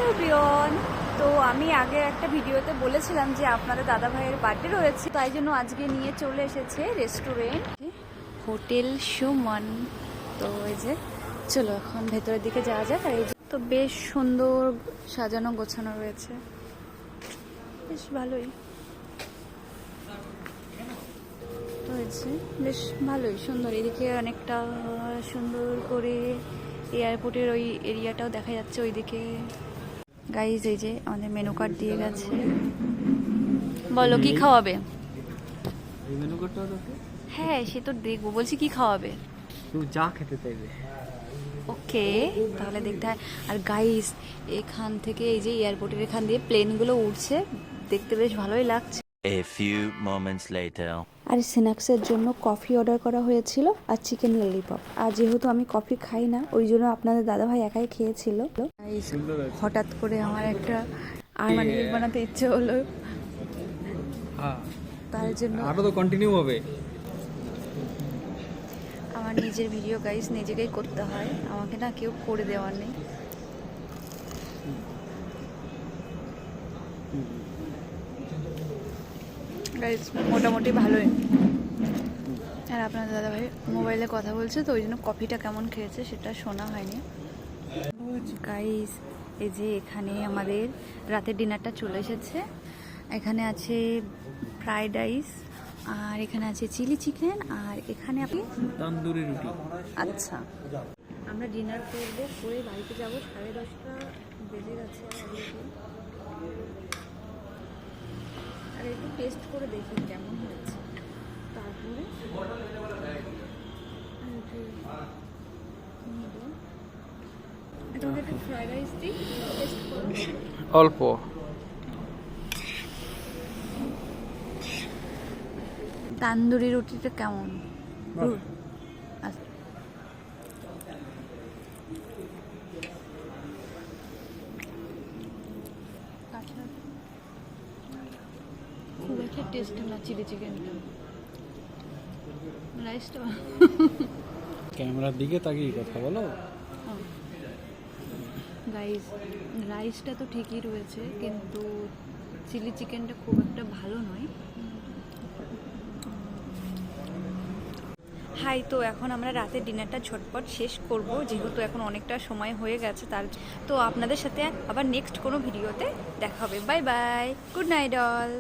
Hello everyone. তো আমি আগে একটা ভিডিওতে বলেছিলাম যে আপনাদের দাদা ভাইয়ের বার্থডে রয়েছে, তাই জন্য আজকে নিয়ে চলে এসেছে রেস্টুরেন্ট হোটেল সুমন। তো এই যে চলো এখন ভেতরের দিকে যাওয়া যাক। আর এই যে তো বেশ সুন্দর সাজানো গোছানো রয়েছে, বেশ ভালোই। তো হয়েছে বেশ ভালোই সুন্দর, এদিকে অনেকটা সুন্দর করে এয়ারপোর্টের ওই এরিয়াটাও দেখা যাচ্ছে ওইদিকে। গাইজ এই যে আমাদের মেনু কার্ড দিয়ে গেছে, বলো কি খাওয়াবে? হ্যাঁ সে তো দেখবো, বলছি কি খাওয়াবে, যা খেতে চাইবে। ওকে তাহলে দেখতে হয়। আর গাইজ এখান থেকে এই যে এয়ারপোর্টের এখান দিয়ে প্লেনগুলো উঠছে, দেখতে বেশ ভালোই লাগছে। A few moments later. আর স্ন্যাক্সের জন্য কফি অর্ডার করা হয়েছিল আর চিকেন ললিপপ। আর যেহেতু আমি কফি খাই না, ওই জন্য আপনাদের দাদাভাই একাই খেয়েছিল। হঠাৎ করে আমার একটা আরমানি কেক বানাতে ইচ্ছে হলো, তার জন্য আরো তো কন্টিনিউ হবে। আমার নিজের ভিডিও গাইস নিজেকেই করতে হয়, আমাকে না কেউ করে দেওয়ার নেই। গাইস মোটামুটি ভালোই। আর আপনাদের দাদাভাই মোবাইলে কথা বলছে, তো ওই জন্য কফিটা কেমন খেয়েছে সেটা শোনা হয়নি। গাইস এই যে এখানে আমাদের রাতের ডিনারটা চলে এসেছে। এখানে আছে ফ্রাইড রাইস, আর এখানে আছে চিলি চিকেন, আর এখানে আপনি তন্দুরি রুটি। আচ্ছা আমরা ডিনার করবো, করে বাড়িতে যাবো। 10:30 বেজে গেছে আর একটু টেস্ট করে দেখি কেমন হয়েছে, তারপরে তোমাকে একটা ফ্রাইড রাইস দিই, টেস্ট করো। অল্প তান্দুরি রুটিটা কেমন? আচ্ছা। খুব একটা টেস্ট না চিলি চিকেনটা, রাইসটা ক্যামেরার দিকে তাকিয়ে কথা বলো। গাইস রাইসটা তো ঠিকই রয়েছে, কিন্তু চিলি চিকেনটা খুব একটা ভালো নয়। হাই, তো এখন আমরা রাতের ডিনারটা ঝটপট শেষ করব, যেহেতু এখন অনেকটা সময় হয়ে গেছে। তো আপনাদের সাথে আবার নেক্সট কোনো ভিডিওতে দেখা হবে। Bye bye, good night all.